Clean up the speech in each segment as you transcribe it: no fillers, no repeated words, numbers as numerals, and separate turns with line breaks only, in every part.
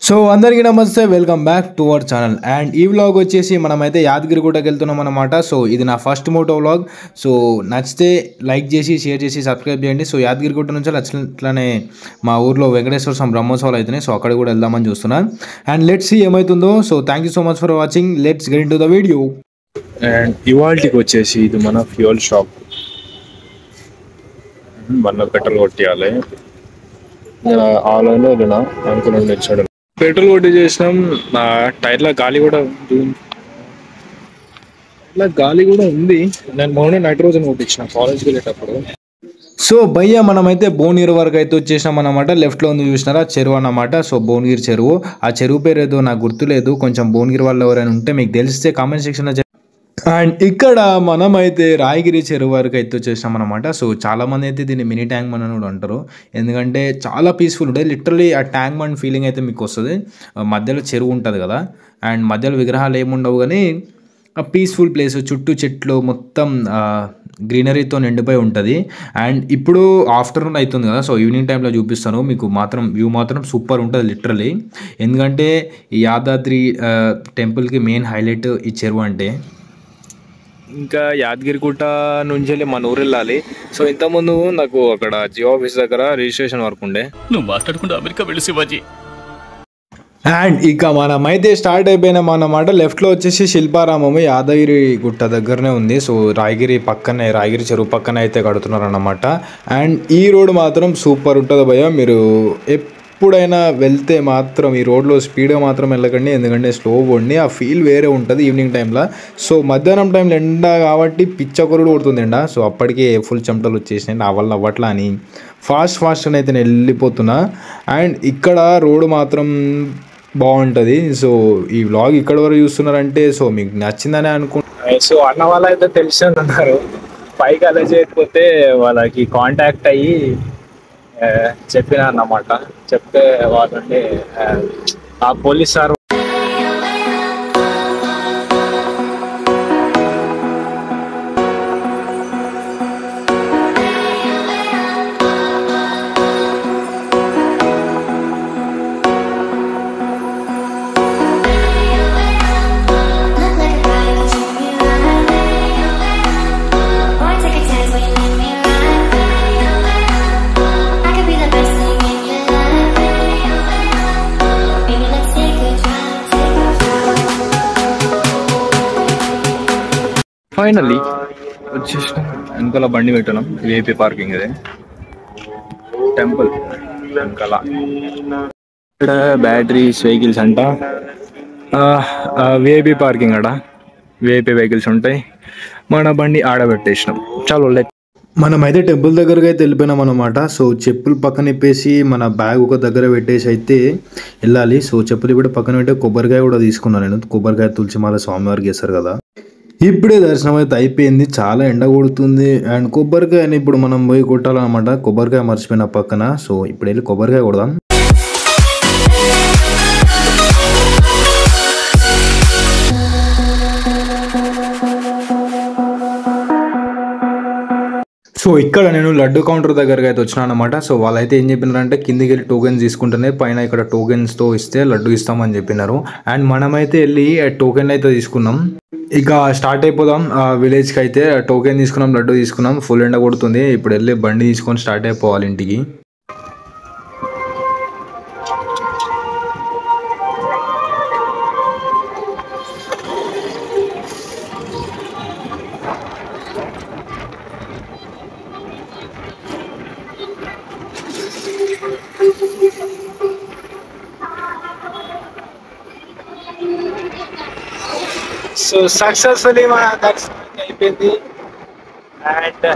So అందరికీ నమస్తే, welcome back to our channel. And ఈ వ్లాగ్ వచ్చేసి మనమైతే యాదగిరిగుట్టకి వెళ్తున్నాం అనమాట. సో ఇది నా ఫస్ట్ మోటో వ్లాగ్. సో నచ్చితే లైక్ చేసి షేర్ చేసి సబ్స్క్రైబ్ చేయండి. సో యాదగిరిగుట్ట నుంచి అట్లనే మా ఊర్లో వెంకటేశ్వర స్వామి బ్రహ్మోత్సవాలు అవుతున్నాయి. సో అక్కడ కూడా వెళ్దామని చూస్తున్నాను. అండ్ లెట్స్ సీ ఏమవుతుందో. So thank you so much for watching. Let's get in to the video.
And ఇవాళకి వచ్చేసి ఇది మన ఫ్యూయల్ షాప్. మన పెట్రోల్ కొట్టియాలి. ఆన్లైన్లో వెళ్ళినా అనుకుని తెచ్చాడు. పెట్రోల్ కొట్టి చేసినాం. నా టైర్లో గాలి కూడా ఉంది. నేను మొన్న నైట్రోజన్ కొట్టించిన కాలేజ్కి వెళ్ళేటప్పుడు.
సో భయ్య మనమైతే భువనగిరి వరకు అయితే వచ్చేసినాం అన్నమాట. లెఫ్ట్లో ఉంది చూసినారా, చెరువు అన్నమాట. సో భువనగిరి చెరువు. ఆ చెరువు పేరు ఏదో నాకు గుర్తులేదు. కొంచెం భువనగిరి వాళ్ళు ఎవరైనా ఉంటే మీకు తెలిస్తే కామెంట్ సెక్షన్లో. అండ్ ఇక్కడ మనమైతే రాయగిరి చెరువు వరకు అయితే వచ్చేసాం అనమాట. సో చాలామంది అయితే దీన్ని మినీ ట్యాంక్ బండ్ అని కూడా అంటారు. ఎందుకంటే చాలా పీస్ఫుల్ ఉంటుంది. లిటరలీ ఆ ట్యాంక్ బండ్ ఫీలింగ్ అయితే మీకు వస్తుంది. మధ్యలో చెరువు ఉంటుంది కదా, అండ్ మధ్యలో విగ్రహాలు ఏముండవు, కానీ ఆ పీస్ఫుల్ ప్లేస్, చుట్టూ చెట్లు, మొత్తం గ్రీనరీతో నిండిపోయి ఉంటుంది. అండ్ ఇప్పుడు ఆఫ్టర్నూన్ అవుతుంది కదా, సో ఈవినింగ్ టైంలో చూపిస్తాను మీకు. వ్యూ మాత్రం సూపర్ ఉంటుంది లిటరలీ. ఎందుకంటే ఈ యాదాద్రి టెంపుల్కి మెయిన్ హైలైట్ ఈ చెరువు అంటే.
ఇంకా యాదగిరిగుట్ట నుంచి వెళ్ళి మన ఊరు వెళ్ళాలి. సో ఇంతకుముందు నాకు అక్కడ జియో ఆఫీస్ దగ్గర రిజిస్ట్రేషన్ వర్క్ ఉండే.
నువ్వు మాట్లాడకుండా అమెరికా వెళ్ళి శివాజీ.
అండ్ ఇక మనమైతే స్టార్ట్ అయిపోయినాం అన్నమాట. లెఫ్ట్లో వచ్చేసి శిల్పారామము యాదగిరి గుట్ట దగ్గరనే ఉంది. సో రాయగిరి చెరువు పక్కనే అయితే కడుతున్నారు అన్నమాట. అండ్ ఈ రోడ్ మాత్రం సూపర్ ఉంటుంది భయ్య. మీరు ఎప్పుడైనా వెళ్తే మాత్రం ఈ రోడ్లో స్పీడ్గా మాత్రం వెళ్ళకండి, ఎందుకంటే స్లో పోండి. ఆ ఫీల్ వేరే ఉంటుంది ఈవినింగ్ టైంలో. సో మధ్యాహ్నం టైంలో ఎండ కాబట్టి పిచ్చకొరుడు కొడుతుంది ఎండ. సో అప్పటికే ఫుల్ చెమటలు వచ్చేసినాయి. నా వల్ల అవ్వట్లా అని ఫాస్ట్ అని అయితే నేను వెళ్ళిపోతున్నా. అండ్ ఇక్కడ రోడ్డు మాత్రం బాగుంటుంది. సో ఈ వ్లాగ్ ఇక్కడ వరకు చూస్తున్నారంటే సో మీకు నచ్చిందని అనుకుంటున్నాను.
సో అన్న వాళ్ళు అయితే తెలిసి ఉన్నారు. పైకి అలా చేయకపోతే వాళ్ళకి కాంటాక్ట్ అయ్యి చెప్పినా అన్నమాట. చెప్తే వాళ్ళంటే ఆ పోలీస్ సార్ ఫైనల్లీ వచ్చేసిన. వెనకాల బండి పెట్టినాం. విఐపి పార్కింగ్ ఇది టెంపుల్ వెనకాల. ఇక్కడ బ్యాటరీస్ వెహికల్స్ అంట. విఐపి పార్కింగ్ ఆడ విఐపి వెహికల్స్ ఉంటాయి. మన బండి ఆడబెట్టేసినాం. చాలు
మనమైతే టెంపుల్ దగ్గరకు అయితే వెళ్ళిపోయినాం అనమాట. సో చెప్పులు పక్కన ఇప్పేసి మన బ్యాగ్ ఒక దగ్గర పెట్టేసి అయితే వెళ్ళాలి. సో చెప్పులు ఇప్పుడు పక్కన పెట్టే కొబ్బరికాయ కూడా తీసుకున్నాను నేను. కొబ్బరికాయ తులసిమాల స్వామివారికి వేస్తారు కదా. ఇప్పుడే దర్శనం అయితే అయిపోయింది. చాలా ఎండ కొడుతుంది. అండ్ కొబ్బరికాయని ఇప్పుడు మనం పోయి కొట్టాలన్నమాట. కొబ్బరికాయ మర్చిపోయిన పక్కన. సో ఇప్పుడు వెళ్ళి కొబ్బరికాయ కొడదాం. సో ఇక్కడ నేను లడ్డు కౌంటర్ దగ్గరకు అయితే వచ్చినా అనమాట. సో వాళ్ళైతే ఏం చెప్పినారంటే కిందికి వెళ్ళి టోకెన్స్ తీసుకుంటేనే పైన ఇక్కడ టోకెన్స్తో ఇస్తే లడ్డు ఇస్తామని చెప్పినారు. అండ్ మనమైతే వెళ్ళి టోకెన్ అయితే తీసుకున్నాం. ఇక స్టార్ట్ అయిపోదాం విలేజ్కి అయితే. టోకెన్ తీసుకున్నాం, లడ్డు తీసుకున్నాం. ఫుల్ ఎండ కొడుతుంది. ఇప్పుడు వెళ్ళి బండి తీసుకొని స్టార్ట్ అయిపోవాలి ఇంటికి.
సో సక్సెస్ఫుల్లీ మన దర్శనం అయిపోయింది. అండ్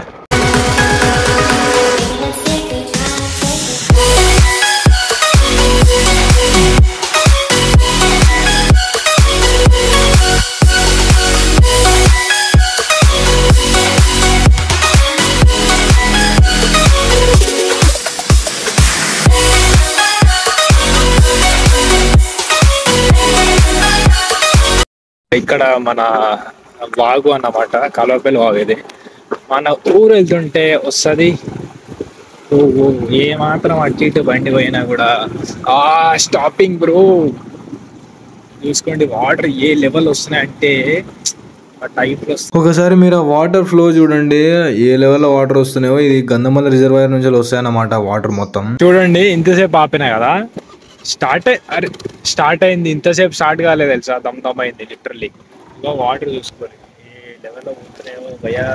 ఇక్కడ మన వాగు అన్నమాట, కాలువపల్లి వాగు. ఇది మన ఊరు వెళ్తుంటే వస్తుంది ఏ మాత్రం అటు ఇటు బండి పోయినా కూడా స్టాపింగ్ బ్రో. చూసుకోండి వాటర్ ఏ లెవెల్ వస్తున్నాయంటే ఆ టైప్ లో.
ఒకసారి మీరు ఆ వాటర్ ఫ్లో చూడండి, ఏ లెవెల్లో వాటర్ వస్తున్నాయో. ఇది గంధమల్ల రిజర్వాయర్ నుంచి వస్తాయన్నమాట వాటర్ మొత్తం.
చూడండి ఇంతసేపు ఆపినా కదా, స్టార్ట్ అయింది, ఇంతసేపు స్టార్ట్ కాలేదు తెలుసా, దమ్ అయింది లిటరల్లీ. ఇంకా వాటర్ చూసుకోండి ఏ లెవెల్లో పోతున్నాయో భయా.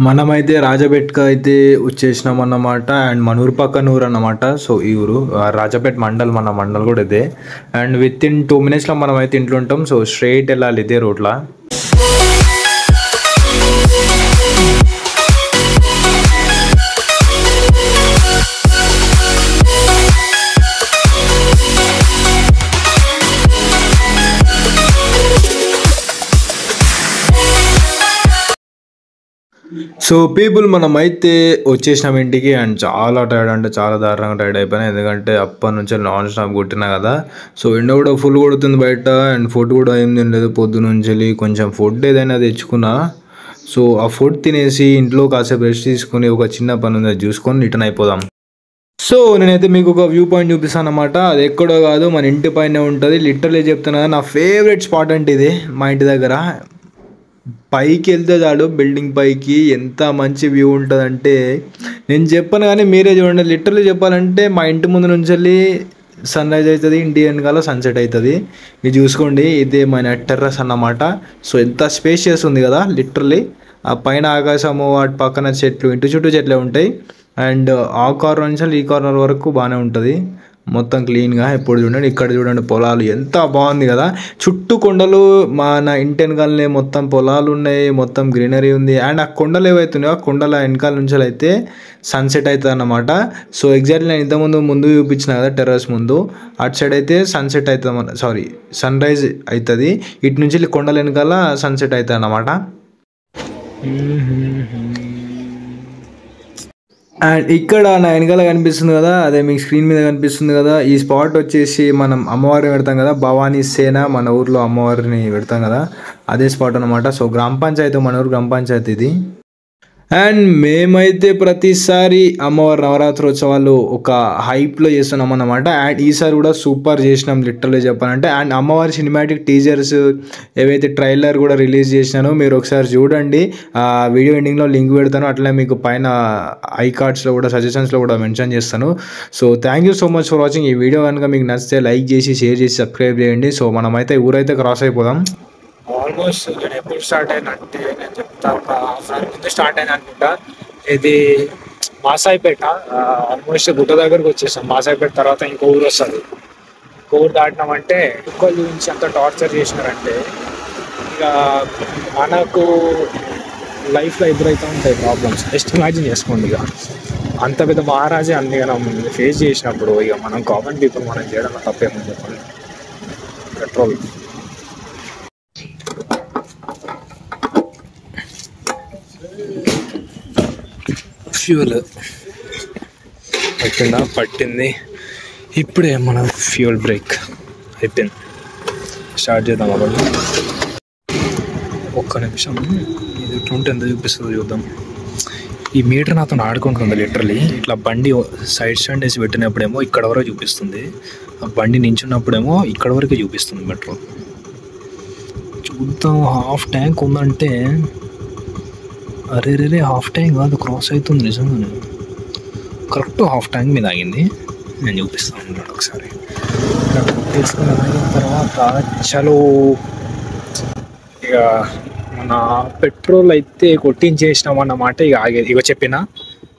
మనమైతే రాజపేట్కి అయితే వచ్చేసినాం అన్నమాట. అండ్ మన ఊరు పక్కన ఊరు అన్నమాట. సో ఈ ఊరు రాజపేట్ మండల్, మన మండల్ కూడా ఇదే. అండ్ విత్ ఇన్ 2 minutesలో మనం అయితే ఇంట్లో ఉంటాం. సో స్ట్రైట్ వెళ్ళాలి ఇదే రోడ్లా. సో పీపుల్ మనమైతే వచ్చేసినాం ఇంటికి. అండ్ చాలా టైర్డ్, అంటే చాలా దారుణంగా టైర్డ్ అయిపోయినా. ఎందుకంటే అప్పటి నుంచి నాన్ స్టాప్ కొట్టినా కదా. సో ఎండ కూడా ఫుల్ కొడుతుంది బయట. అండ్ ఫుడ్ కూడా ఏం తినలేదు పొద్దు నుంచి. కొంచెం ఫుడ్ ఏదైనా తెచ్చుకున్నా. సో ఆ ఫుడ్ తినేసి ఇంట్లో కాసేపు రెస్ట్ తీసుకుని ఒక చిన్న పని ఉంది చూసుకొని రిటర్న్ అయిపోదాం. సో నేనైతే మీకు ఒక వ్యూ పాయింట్ చూపిస్తాను అనమాట. అది ఎక్కడో కాదు, మన ఇంటి పైన ఉంటుంది. లిటరలీ చెప్తున్నా నా ఫేవరెట్ స్పాట్ అంటే ఇది. మా ఇంటి దగ్గర పైకి వెళ్తే చాలు, బిల్డింగ్ పైకి ఎంత మంచి వ్యూ ఉంటుందంటే నేను చెప్పను కానీ మీరే చూడండి. లిటరలీ చెప్పాలంటే మా ఇంటి ముందు నుంచి వెళ్ళి సన్ రైజ్ అవుతుంది, ఇంటి వెనకాల సన్సెట్ అవుతుంది. ఇది చూసుకోండి, ఇదే మన టెర్రస్ అన్నమాట. సో ఎంత స్పేషియస్ ఉంది కదా లిటరలీ. ఆ పైన ఆకాశము, వాటి పక్కన చెట్లు, ఇంటి చుట్టూ చెట్లే ఉంటాయి. అండ్ ఆ కార్నర్ నుంచి ఈ కార్నర్ వరకు బాగానే ఉంటుంది, మొత్తం క్లీన్గా. ఎప్పుడు చూడండి, ఇక్కడ చూడండి పొలాలు ఎంత బాగుంది కదా. చుట్టూ కొండలు, మన ఇంటి వెనకాలనే మొత్తం పొలాలు ఉన్నాయి, మొత్తం గ్రీనరీ ఉంది. అండ్ ఆ కొండలు ఏవైతున్నాయో ఆ కొండల వెనకాల నుంచి అయితే సన్సెట్ అవుతుంది అన్నమాట. సో ఎగ్జాక్ట్లీ నేను ఇంతకుముందు చూపించిన కదా టెర్రస్ ముందు, అటు సైడ్ అయితే సన్సెట్ అవుతుంది, సన్ రైజ్ అవుతుంది. ఇటు నుంచి కొండల వెనకాల సన్సెట్ అవుతుంది అన్నమాట. అండ్ ఇక్కడ నా వెనకాల కనిపిస్తుంది కదా, అదే మీకు స్క్రీన్ మీద కనిపిస్తుంది కదా, ఈ స్పాట్ వచ్చేసి మనం అమ్మవారిని పెడతాం కదా, భవానీ సేన, మన ఊర్లో అమ్మవారిని పెడతాం కదా, అదే స్పాట్ అనమాట. సో గ్రామ పంచాయతీ, మన ఊరు గ్రామ పంచాయతీ ఇది. అండ్ మేమైతే ప్రతిసారి అమ్మవారి నవరాత్రోత్సవాలు ఒక హైప్లో చేస్తున్నాం అన్నమాట. అండ్ ఈసారి కూడా సూపర్ చేసినాం లిటరల్లీ చెప్పాలంటే. అండ్ అమ్మవారి సినిమాటిక్ టీజర్స్ ఏవైతే ట్రైలర్ కూడా రిలీజ్ చేసినానో మీరు ఒకసారి చూడండి. వీడియో ఎండింగ్లో లింక్ పెడతాను, అట్లనే మీకు పైన ఐ కార్డ్స్లో కూడా, సజెషన్స్లో కూడా మెన్షన్ చేస్తాను. So thank you so much for watching. ఈ వీడియో కనుక మీకు నచ్చితే లైక్ చేసి, షేర్ చేసి, సబ్స్క్రైబ్ చేయండి. సో మనమైతే ఊరైతే క్రాస్ అయిపోదాం.
ఆల్మోస్ట్ నేను ఎప్పుడు స్టార్ట్ అయినంటే నేను చెప్తా, ఒక హాఫ్ అన్ అవర్ ముందు స్టార్ట్ అయినా అనుకుంటా. ఇది మాసాయిపేట, ఆల్మోస్ట్ గుట్ట దగ్గరకు వచ్చేసాం. మాసాయిపేట తర్వాత ఇంకో ఊరు వస్తుంది. ఇంకో ఊరు దాటినామంటే కుక్కల గురించి అంత టార్చర్ చేసినారంటే ఇక మనకు లైఫ్లో ఎదురైతే ఉంటాయి ప్రాబ్లమ్స్. జస్ట్ ఇమాజిన్ చేసుకోండి, ఇక అంత పెద్ద మహారాజే అన్ని మనం ఫేస్ చేసినప్పుడు ఇక మనం కామన్ పీపుల్ మనం చేయడంలో తప్పేమని చెప్పండి. పెట్రోల్ ఫ్యూల్ పట్టింది. ఇప్పుడే మన ఫ్యూల్ బ్రేక్ అయిపోయింది. స్టార్ట్ చేద్దాం అవ్వండి. ఒక్క నిమిషం, ఇది 20 ఎంత చూపిస్తుందో చూద్దాం. ఈ మీటర్ నాతో ఆడుకుంటుంది లిటరలీ. ఇట్లా బండి సైడ్ స్టాండ్ వేసి పెట్టినప్పుడేమో ఇక్కడ వరకు చూపిస్తుంది, ఆ బండి నించున్నప్పుడేమో ఇక్కడ వరకే చూపిస్తుంది మెట్రో. చూద్దాం. హాఫ్ ట్యాంక్ ఉందంటే, అరే హాఫ్ ట్యాంక్ కాదు, క్రాస్ అవుతుంది నిజంగానే. కరెక్ట్ హాఫ్ ట్యాంక్ మీద ఆగింది. నేను చూపిస్తాను ఉన్నాడు ఒకసారి. ఇక్కడ తీసుకుని ఆగిన తర్వాత చలో ఇక మన పెట్రోల్ అయితే కొట్టించేసినాం అన్నమాట. ఇక ఆగేది ఇక చెప్పిన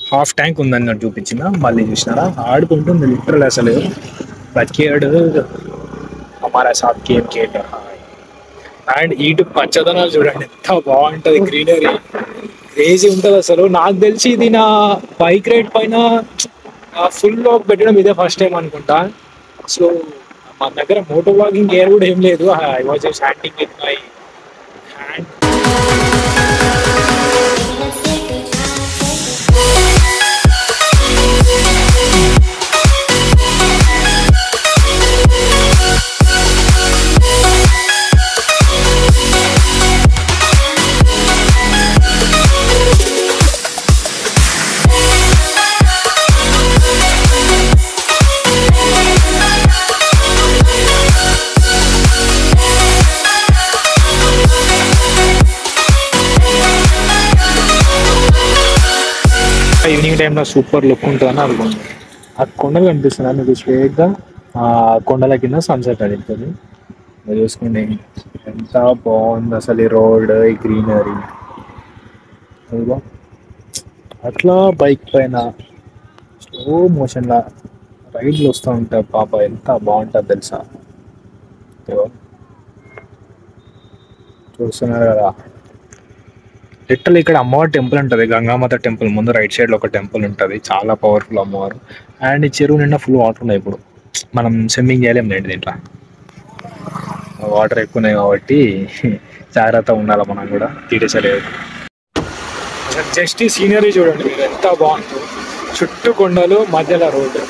హాఫ్ ట్యాంక్ ఉందన్నట్టు చూపించిన. మళ్ళీ చూసినారా ఆడుకుంటుంది లిటరల్. అసలు బతికేడు హమారా సాత్ గేమ్ కేట. అండ్ ఇటు పచ్చదనాలు చూడండి ఎంత బాగుంటుంది, గ్రీనరీ క్రేజీ ఉంటుంది అసలు. నాకు తెలిసి ఇది నా బైక్ రైడ్ పైన ఫుల్ లాక్ పెట్టడం ఇదే ఫస్ట్ టైం అనుకుంటా. సో మన దగ్గర మోటో బ్లాగింగ్ గేర్ కూడా ఏం లేదు. I was just handing with my hand. Evening టైంలో సూపర్ లుక్ ఉంటుందని అనుకుంటుంది. ఆ కొండలు కనిపిస్తుంది మీకు స్ట్రేట్గా, ఆ కొండల కింద సన్సెట్ అడుగుతుంది. చూసుకోండి ఎంత బాగుంది అసలు ఈ రోడ్, ఈ గ్రీనరీ. అట్లా బైక్ పైన స్లో మోషన్లా రైడ్లు వస్తూ ఉంటాయి పాప, ఎంత బాగుంటుంది తెలుసా. చూస్తున్నారు కదా, లిటరల్ ఇక్కడ అమ్మవారి టెంపుల్ ఉంటుంది, గంగామాత టెంపుల్ ముందు రైట్ సైడ్లో ఒక టెంపుల్ ఉంటుంది, చాలా పవర్ఫుల్ అమ్మవారు. అండ్ ఈ చెరువు నిండా ఫుల్ వాటర్ ఉన్నాయి. ఇప్పుడు మనం స్విమ్మింగ్ చేయలేము లేండి దీంట్లో, వాటర్ ఎక్కువ ఉన్నాయి కాబట్టి జాగ్రత్త ఉండాలి మనం కూడా, తీరేసలేదు. జస్ట్ ఈ సీనరీ చూడండి మీరు ఎంత బాగుందో, చుట్టూ కొండలు మధ్యలో రోడ్డు.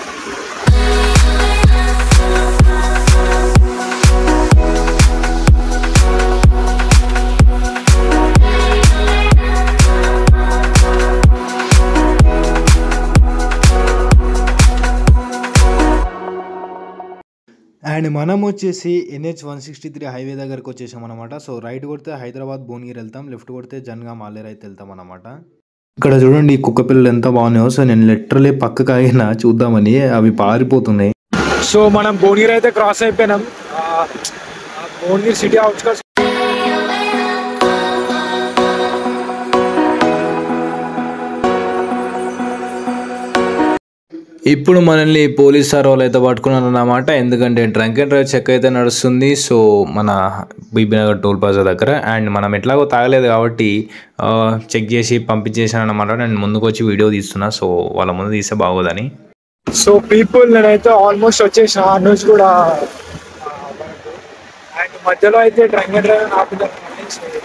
అండ్ మనం వచ్చేసి NH 163 హైవే దగ్గరకు వచ్చేసాం అనమాట. సో రైట్ కొడితే హైదరాబాద్ భువనగిరి వెళ్తాం, లెఫ్ట్ కొడితే జన్గాం ఆలేరు అయితే వెళ్తాం అనమాట. ఇక్కడ చూడండి ఈ కుక్క పిల్లలు ఎంత బాగున్నాయో. సో నేను లిటరలీ పక్కకు ఆగిన చూద్దామని, అవి పారిపోతున్నాయి.
సో మనం భువనగిరి అయితే క్రాస్ అయిపోయినాం. Bhuvanagiri city outskirts.
ఇప్పుడు మనల్ని పోలీస్ సార్ వాళ్ళు అయితే పట్టుకున్నారు అన్నమాట. ఎందుకంటే డ్రంక్ అండ్ డ్రైవ్ చెక్ అయితే నడుస్తుంది. సో మన బీబీనగర్ టోల్ ప్లాజా దగ్గర. అండ్ మనం ఎట్లాగో తాగలేదు కాబట్టి చెక్ చేసి పంపించేసాను అన్నమాట. నేను ముందుకు వచ్చి వీడియో తీస్తున్నా, సో వాళ్ళ ముందు తీస్తే బాగోదని.
సో పీపుల్ నేనైతే ఆల్మోస్ట్ వచ్చేసిన నుంచి కూడా. అండ్ మధ్యలో అయితే డ్రంక్ అండ్ డ్రైవ్ ఆపుదాం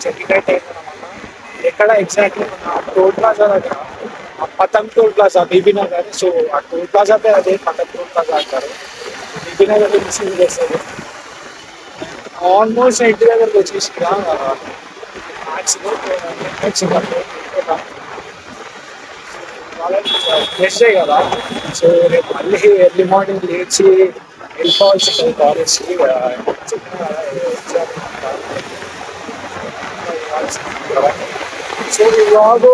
చెకింగ్ అయితే అయిందన్నమాట. ఎక్కడ ఎగ్జాక్ట్లీ మన టోల్ ప్లాజా దగ్గర, పతంగ్ టోల్ ప్లాజా బీబీనగర్. సో ఆ టోల్ ప్లాజా పేరు అదే పతంగ్ టోల్ ప్లాజా అంటారు. బీబీనగర్ రిసీవ్ చేస్తుంది. ఆల్మోస్ట్ ఇంటి దగ్గరకు వచ్చేసి ఫ్రెష్ అయ్యి కదా. సో రేపు మళ్ళీ ఎర్లీ మార్నింగ్ లేచి వెళ్ళిపోవాల్సి ఉంటుంది కాలేజ్కి. సో ఈ వ్లాగ్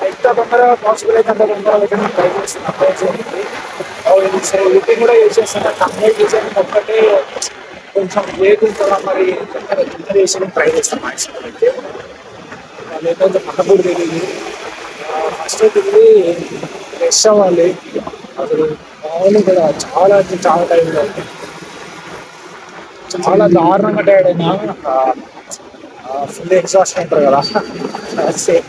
ఎంత తొందరగా పాసిబుల్ అయితే అంత తొందరగా ట్రై చేస్తున్నాను. ఎడిటింగ్ కూడా యూజ్ చేస్తాను. కంప్లీట్ డిజైన్ ఒక్కటే కొంచెం లేట్ ఉంటుందా మరి తొందర చేసి ట్రై చేస్తాను మ్యాక్సిమం అయితే. లేకపోతే మనకూడదు తెలియదు. ఫస్ట్ వెళ్ళి ఫ్రెష్ అవ్వాలి. అసలు మామూలు కూడా చాలా అంటే చాలా టైంలో చాలా దారుణంగా టైర్డ్ అయినా. ఫుల్ ఎగ్జాస్ట్ అంటారు కదా, సేమ్